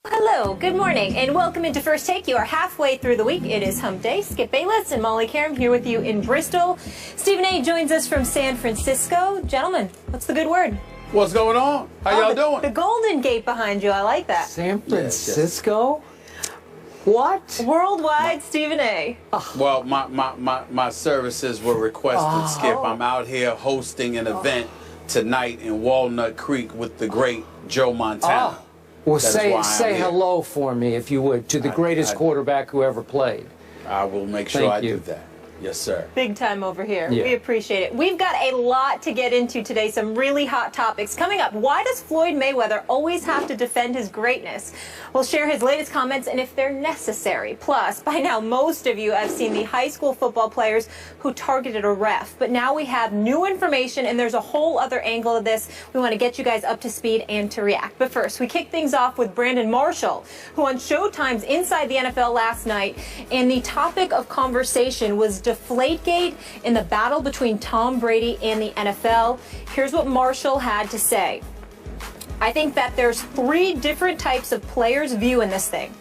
Hello, good morning, and welcome into First Take. You are halfway through the week. It is Hump Day. Skip Bayless and Molly Karam here with you in Bristol. Stephen A. joins us from San Francisco. Gentlemen, what's the good word? What's going on? How y'all doing? The Golden Gate behind you. I like that. San Francisco? What? Worldwide, Stephen A. Well, my services were requested, Skip. I'm out here hosting an event tonight in Walnut Creek with the great Joe Montana. Well, say hello for me, if you would, to the greatest quarterback who ever played. I will make sure I do that. Yes, sir. Big time over here. Yeah. We appreciate it. We've got a lot to get into today, some really hot topics. Coming up, why does Floyd Mayweather always have to defend his greatness? We'll share his latest comments and if they're necessary. Plus, by now, most of you have seen the high school football players who targeted a ref. But now we have new information, and there's a whole other angle of this. We want to get you guys up to speed and to react. But first, we kick things off with Brandon Marshall, who on Showtime's Inside the NFL last night, and the topic of conversation was Deflategate in the battle between Tom Brady and the NFL. Here's what Marshall had to say. I think that there's three different types of players' view in this thing.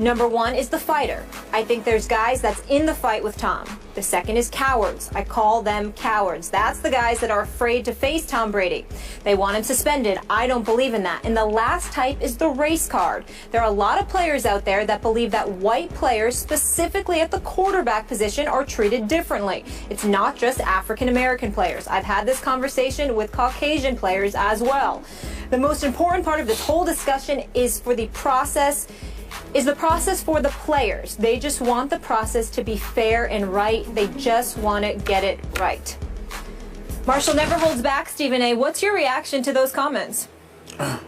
Number one is the fighter. I think there's guys that's in the fight with Tom. The second is cowards. I call them cowards. That's the guys that are afraid to face Tom Brady. They want him suspended. I don't believe in that. And the last type is the race card. There are a lot of players out there that believe that white players, specifically at the quarterback position, are treated differently. It's not just African American players. I've had this conversation with Caucasian players as well. The most important part of this whole discussion is for the process for the players. They just want the process to be fair and right. They just want to get it right. Marshall never holds back, Stephen A. What's your reaction to those comments?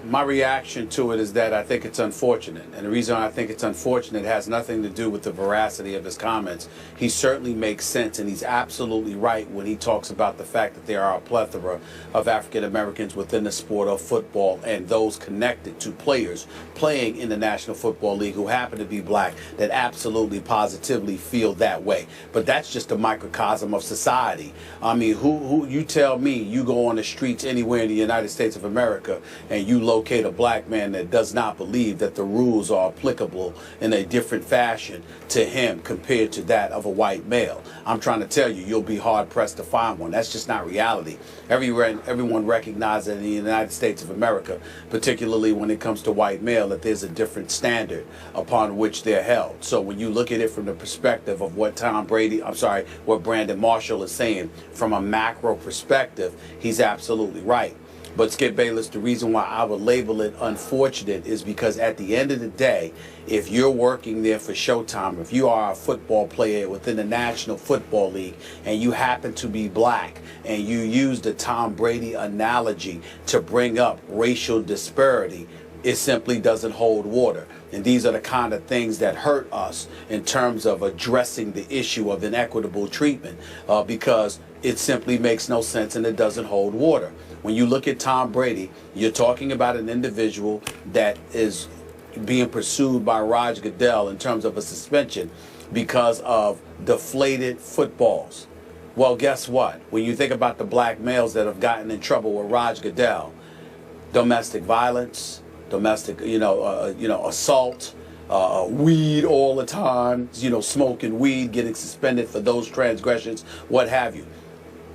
My reaction to it is that I think it's unfortunate. And the reason I think it's unfortunate has nothing to do with the veracity of his comments. He certainly makes sense, and he's absolutely right when he talks about the fact that there are a plethora of African Americans within the sport of football and those connected to players playing in the National Football League who happen to be black that absolutely positively feel that way. But that's just a microcosm of society. I mean, who you tell me you go on the streets anywhere in the United States of America and you locate a black man that does not believe that the rules are applicable in a different fashion to him compared to that of a white male. I'm trying to tell you, you'll be hard-pressed to find one. That's just not reality. Everyone recognizes in the United States of America, particularly when it comes to white male, that there's a different standard upon which they're held. So when you look at it from the perspective of what what Brandon Marshall is saying from a macro perspective, he's absolutely right. But Skip Bayless, the reason why I would label it unfortunate is because at the end of the day, if you're working there for Showtime, if you are a football player within the National Football League and you happen to be black and you use the Tom Brady analogy to bring up racial disparity, it simply doesn't hold water. And these are the kind of things that hurt us in terms of addressing the issue of inequitable treatment because it simply makes no sense and it doesn't hold water. When you look at Tom Brady, you're talking about an individual that is being pursued by Roger Goodell in terms of a suspension because of deflated footballs. Well, guess what? When you think about the black males that have gotten in trouble with Roger Goodell, domestic violence, domestic, assault, weed all the time, smoking weed, getting suspended for those transgressions, what have you.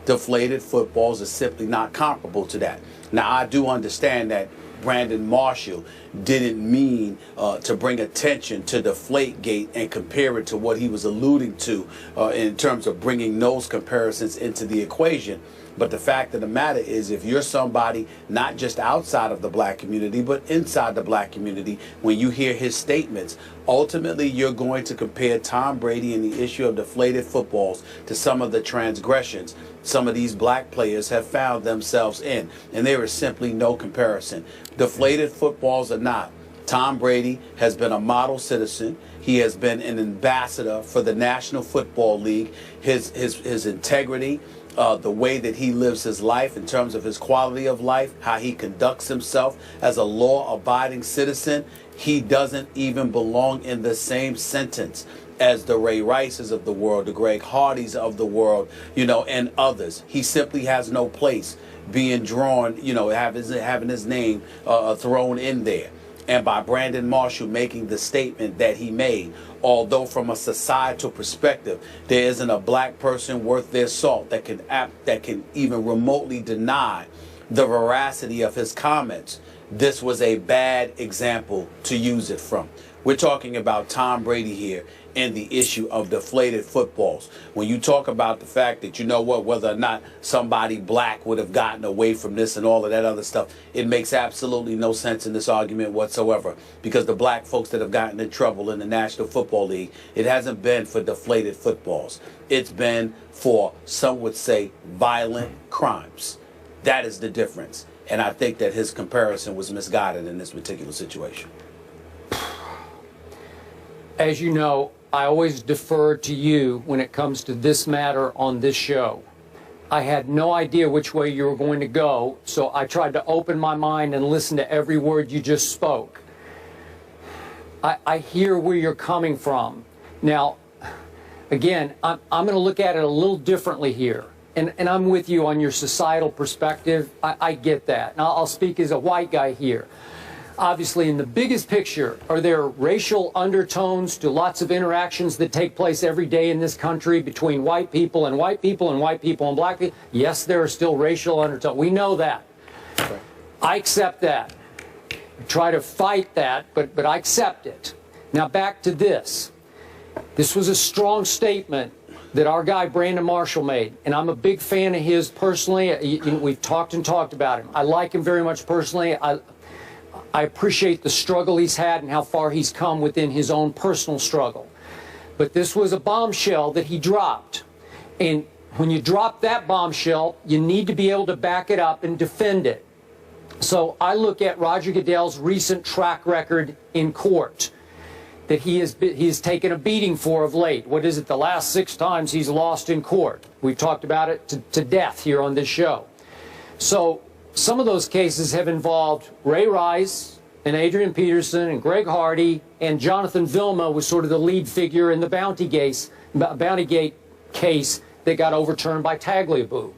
Deflated footballs are simply not comparable to that. Now, I do understand that Brandon Marshall didn't mean to bring attention to Deflategate and compare it to what he was alluding to in terms of bringing those comparisons into the equation. But the fact of the matter is, if you're somebody not just outside of the black community, but inside the black community, when you hear his statements, ultimately you're going to compare Tom Brady and the issue of deflated footballs to some of the transgressions some of these black players have found themselves in. And there is simply no comparison. Deflated footballs or not, Tom Brady has been a model citizen. He has been an ambassador for the National Football League. His integrity, the way that he lives his life in terms of his quality of life, how he conducts himself as a law-abiding citizen, he doesn't even belong in the same sentence as the Ray Rices of the world, the Greg Hardys of the world, and others. He simply has no place being drawn, having his name thrown in there. and by Brandon Marshall making the statement that he made. Although from a societal perspective, there isn't a black person worth their salt that can even remotely deny the veracity of his comments, this was a bad example to use it from. We're talking about Tom Brady here and the issue of deflated footballs. When you talk about the fact that, you know what, whether or not somebody black would have gotten away from this and all of that other stuff, it makes absolutely no sense in this argument whatsoever, because the black folks that have gotten in trouble in the National Football League, it hasn't been for deflated footballs. It's been for, some would say, violent crimes. That is the difference. And I think that his comparison was misguided in this particular situation. As you know, I always defer to you when it comes to this matter on this show. I had no idea which way you were going to go, so I tried to open my mind and listen to every word you just spoke. I hear where you're coming from. Now, again, I'm going to look at it a little differently here. And I'm with you on your societal perspective. I get that. Now, I'll speak as a white guy here. Obviously, in the biggest picture, are there racial undertones to lots of interactions that take place every day in this country between white people and white people and white people and black people? Yes, there are still racial undertones. We know that. Okay. I accept that. I try to fight that, but I accept it. Now, back to this. This was a strong statement that our guy Brandon Marshall made, and I'm a big fan of his personally. We've talked about him. I like him very much personally. I appreciate the struggle he's had and how far he's come within his own personal struggle. But this was a bombshell that he dropped. And when you drop that bombshell, you need to be able to back it up and defend it. So I look at Roger Goodell's recent track record in court that he has taken a beating for of late. What is it, the last 6 times he's lost in court? We've talked about it to death here on this show. So some of those cases have involved Ray Rice and Adrian Peterson and Greg Hardy, and Jonathan Vilma was sort of the lead figure in the Bountygate case that got overturned by Tagliabue.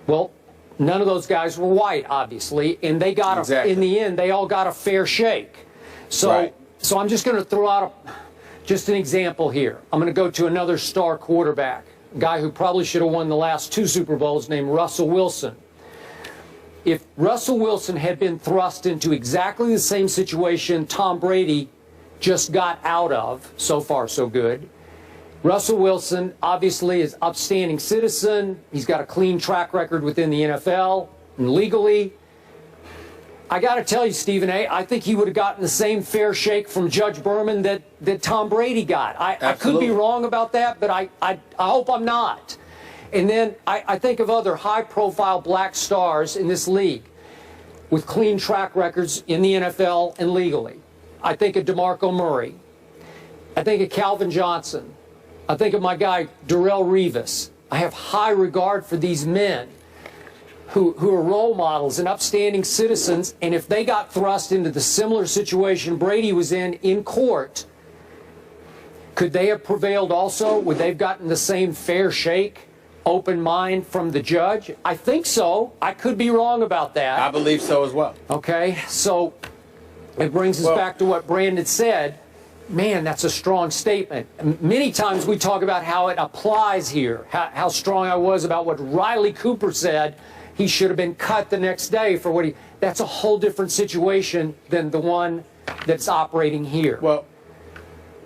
Well, none of those guys were white, obviously, and they got in the end, they all got a fair shake. So, so I'm just going to throw out just an example here. I'm going to go to another star quarterback, a guy who probably should have won the last 2 Super Bowls, named Russell Wilson. If Russell Wilson had been thrust into exactly the same situation Tom Brady just got out of, so far so good, Russell Wilson obviously is an upstanding citizen. He's got a clean track record within the NFL and legally. I got to tell you, Stephen A., I think he would have gotten the same fair shake from Judge Berman that Tom Brady got. I could be wrong about that, but I hope I'm not. And then I think of other high-profile black stars in this league with clean track records in the NFL and legally. I think of DeMarco Murray. I think of Calvin Johnson. I think of my guy, Darrelle Revis. I have high regard for these men who are role models and upstanding citizens, and if they got thrust into the similar situation Brady was in court, could they have prevailed also? Would they have gotten the same fair shake? Open mind from the judge? I think so. I could be wrong about that. I believe so as well. Okay, so it brings us back to what Brandon said. Man, that's a strong statement. Many times we talk about how it applies here, how strong I was about what Riley Cooper said. He should have been cut the next day for what he... That's a whole different situation than the one that's operating here. Well,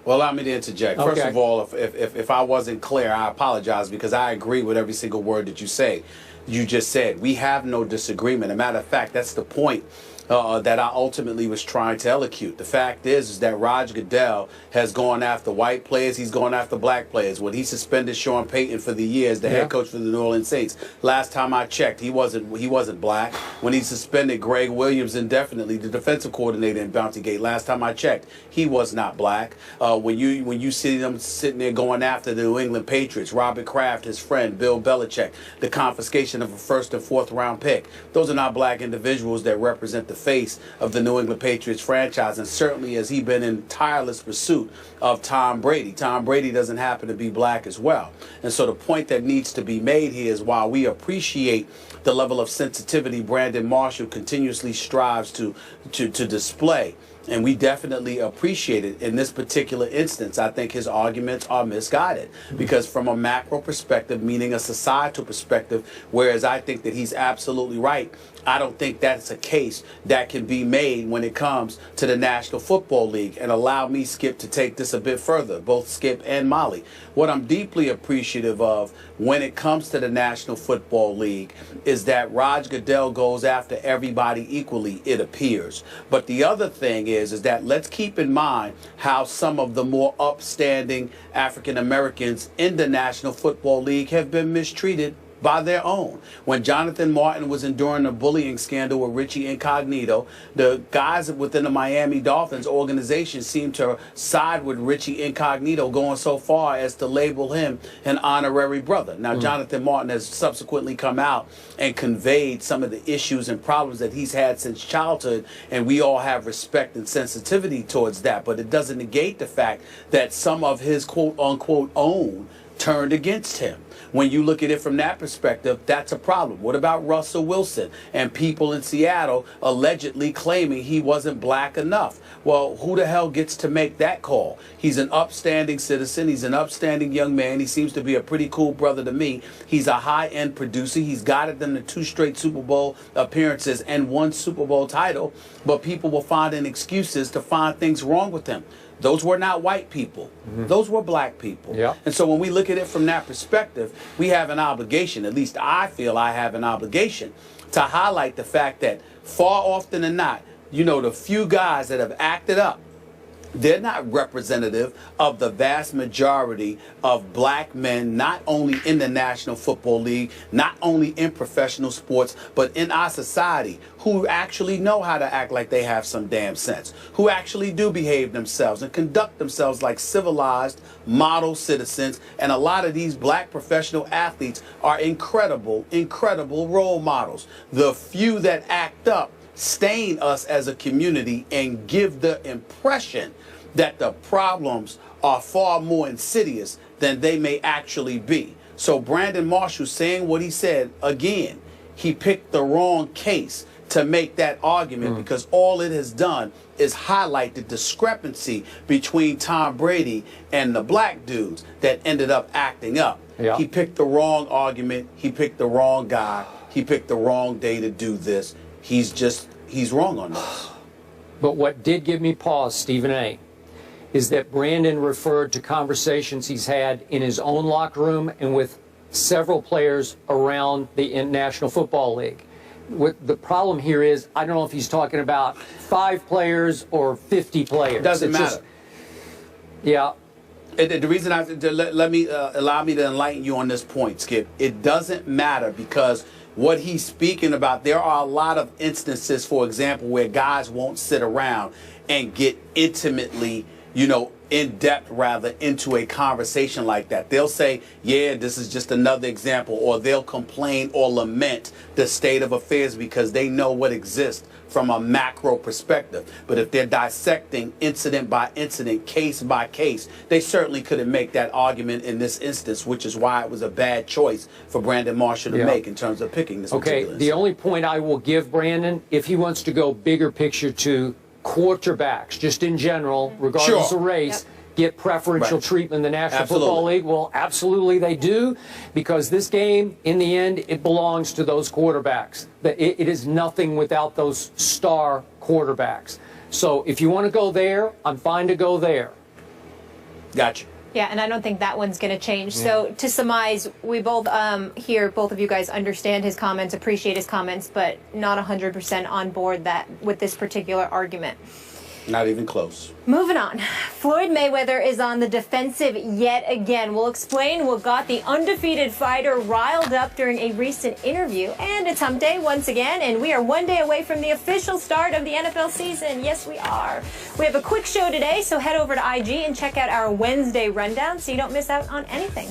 allow me to interject. Okay. First of all, if I wasn't clear, I apologize, because I agree with every single word that you just said. We have no disagreement. As a matter of fact, that's the point that I ultimately was trying to elocute. The fact is that Roger Goodell has gone after white players. He's gone after black players. When he suspended Sean Payton for the year as the head coach for the New Orleans Saints, last time I checked, he wasn't black. When he suspended Greg Williams indefinitely, the defensive coordinator in Bountygate, last time I checked, he was not black. When you see them sitting there going after the New England Patriots, Robert Kraft, his friend, Bill Belichick, the confiscation of a 1st and 4th round pick, those are not black individuals that represent the face of the New England Patriots franchise, and certainly has he been in tireless pursuit of Tom Brady. Tom Brady doesn't happen to be black as well. And so the point that needs to be made here is, while we appreciate the level of sensitivity Brandon Marshall continuously strives to display, and we definitely appreciate it, in this particular instance, I think his arguments are misguided. Because from a macro perspective, meaning a societal perspective, whereas I think that he's absolutely right, I don't think that's a case that can be made when it comes to the National Football League. And allow me, Skip, to take this a bit further, both Skip and Molly. What I'm deeply appreciative of when it comes to the National Football League is that Raj Goodell goes after everybody equally, it appears. But the other thing is that let's keep in mind how some of the more upstanding African Americans in the National Football League have been mistreated by their own. When Jonathan Martin was enduring a bullying scandal with Richie Incognito, the guys within the Miami Dolphins organization seemed to side with Richie Incognito, going so far as to label him an honorary brother. Now, Jonathan Martin has subsequently come out and conveyed some of the issues and problems that he's had since childhood, and we all have respect and sensitivity towards that. But it doesn't negate the fact that some of his quote-unquote own turned against him. When you look at it from that perspective, that's a problem. What about Russell Wilson and people in Seattle allegedly claiming he wasn't black enough? Well, who the hell gets to make that call? He's an upstanding citizen. He's an upstanding young man. He seems to be a pretty cool brother to me. He's a high-end producer. He's guided them to 2 straight Super Bowl appearances and 1 Super Bowl title. But people will find excuses to find things wrong with him. Those were not white people. Those were black people. Yeah. And so when we look at it from that perspective, we have an obligation, at least I feel I have an obligation, to highlight the fact that far often than not, you know, the few guys that have acted up, they're not representative of the vast majority of black men, not only in the National Football League, not only in professional sports, but in our society, who actually know how to act like they have some damn sense, who actually do behave themselves and conduct themselves like civilized, model citizens. And a lot of these black professional athletes are incredible, incredible role models. The few that act up stain us as a community and give the impression that the problems are far more insidious than they may actually be. So Brandon Marshall saying what he said, again, he picked the wrong case to make that argument, because all it has done is highlight the discrepancy between Tom Brady and the black dudes that ended up acting up. Yeah. He picked the wrong argument. He picked the wrong guy. He picked the wrong day to do this. He's wrong on this. But what did give me pause, Stephen A., is that Brandon referred to conversations he's had in his own locker room and with several players around the National Football League. What the problem here is, I don't know if he's talking about 5 players or 50 players. Doesn't matter. Yeah. The reason allow me to enlighten you on this point, Skip. It doesn't matter, because what he's speaking about, there are a lot of instances, for example, where guys won't sit around and get intimately, you know, in depth rather, into a conversation like that. They'll say, yeah, this is just another example, or they'll complain or lament the state of affairs because they know what exists from a macro perspective. But if they're dissecting incident by incident, case by case, they certainly couldn't make that argument in this instance, which is why it was a bad choice for Brandon Marshall to make in terms of picking this particular instance. The only point I will give Brandon, if he wants to go bigger picture to quarterbacks, just in general, regardless of race, get preferential treatment in the National Football League. Well, absolutely they do, because this game, in the end, it belongs to those quarterbacks. It is nothing without those star quarterbacks. So if you want to go there, I'm fine to go there. Gotcha. Yeah, and I don't think that one's going to change. So to surmise, we both here, both of you guys understand his comments, appreciate his comments, but not 100% on board with this particular argument. Not even close. Moving on. Floyd Mayweather is on the defensive yet again. We'll explain what got the undefeated fighter riled up during a recent interview. And it's hump day once again, and we are 1 day away from the official start of the NFL season. Yes, we are. We have a quick show today, so head over to IG and check out our Wednesday rundown so you don't miss out on anything.